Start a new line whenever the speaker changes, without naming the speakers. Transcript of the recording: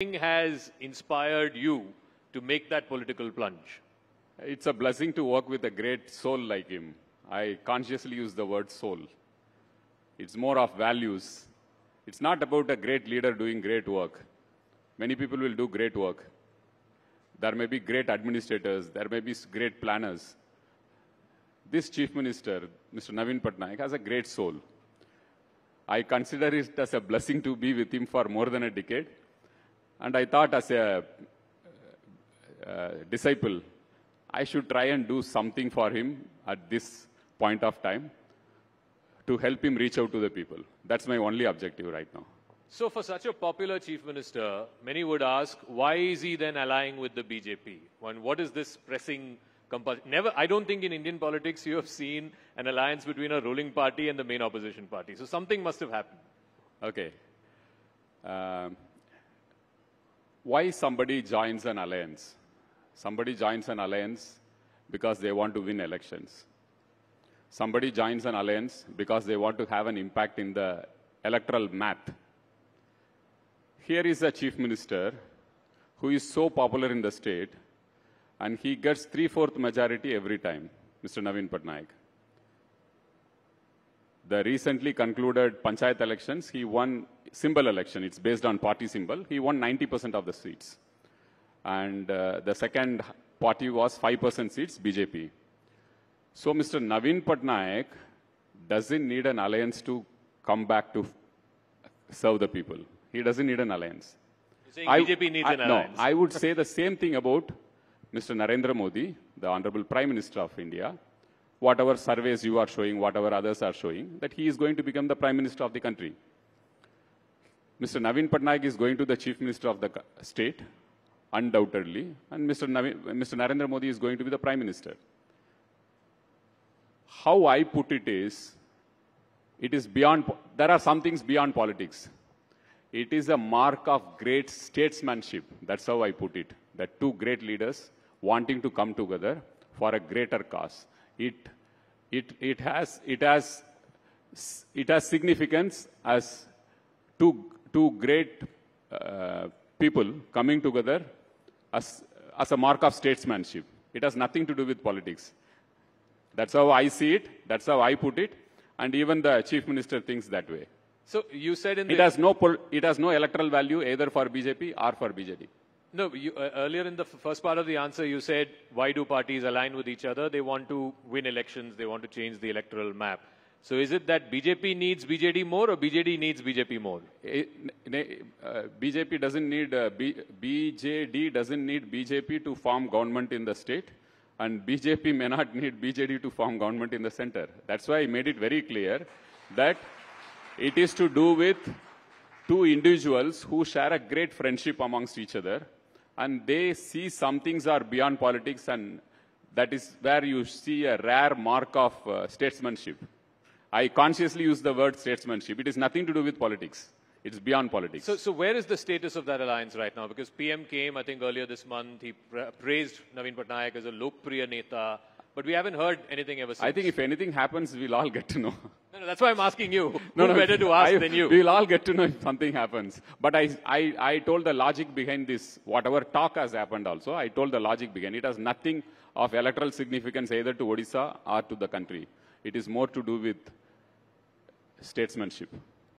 has inspired you to make that political plunge?
It's a blessing to work with a great soul like him. I consciously use the word soul. It's more of values. It's not about a great leader doing great work. Many people will do great work. There may be great administrators, there may be great planners. This Chief Minister, Mr. Naveen Patnaik, has a great soul. I consider it as a blessing to be with him for more than a decade. And I thought as a disciple, I should try and do something for him at this point of time to help him reach out to the people. That's my only objective right now.
So for such a popular Chief Minister, many would ask, why is he then allying with the BJP? What is this pressing compulsion? I don't think in Indian politics you have seen an alliance between a ruling party and the main opposition party. So something must have happened.
Okay. Why somebody joins an alliance? Somebody joins an alliance because they want to win elections. Somebody joins an alliance because they want to have an impact in the electoral math. Here is a Chief Minister who is so popular in the state, and he gets 3/4 majority every time, Mr. Naveen Patnaik. The recently concluded Panchayat elections, he won symbol election. It's based on party symbol. He won 90% of the seats. And the second party was 5% seats, BJP. So Mr. Naveen Patnaik doesn't need an alliance to come back to serve the people. He doesn't need an alliance.
You're saying BJP needs an alliance?
No, I would say the same thing about Mr. Narendra Modi, the Honorable Prime Minister of India. Whatever surveys you are showing, whatever others are showing, that he is going to become the Prime Minister of the country. Mr. Naveen Patnaik is going to the Chief Minister of the state, undoubtedly, and Mr. Narendra Modi is going to be the Prime Minister. How I put it is beyond, there are some things beyond politics. It is a mark of great statesmanship. That's how I put it. That two great leaders wanting to come together for a greater cause. It has significance as two great people coming together as a mark of statesmanship. It has nothing to do with politics. That's how I see it. That's how I put it. And even the Chief Minister thinks that way.
So you said
it has no electoral value either for BJP or for BJD.
No, earlier in the first part of the answer, you said, why do parties align with each other? They want to win elections. They want to change the electoral map. So is it that BJP needs BJD more or BJD needs BJP more?
BJD doesn't need BJP to form government in the state, and BJP may not need BJD to form government in the center. That's why I made it very clear that it is to do with two individuals who share a great friendship amongst each other, and they see some things are beyond politics, and that is where you see a rare mark of statesmanship. I consciously use the word statesmanship. It has nothing to do with politics. It's beyond politics.
So where is the status of that alliance right now? Because PM came, I think, earlier this month. He praised Naveen Patnaik as a Lokpriya Neta. But we haven't heard anything ever since.
I think if anything happens, we'll all get to know.
No, that's why I'm asking you. Who better to ask than you?
We'll all get to know if something happens. But I told the logic behind this. Whatever talk has happened also, I told the logic behind it. It has nothing of electoral significance either to Odisha or to the country. It is more to do with statesmanship.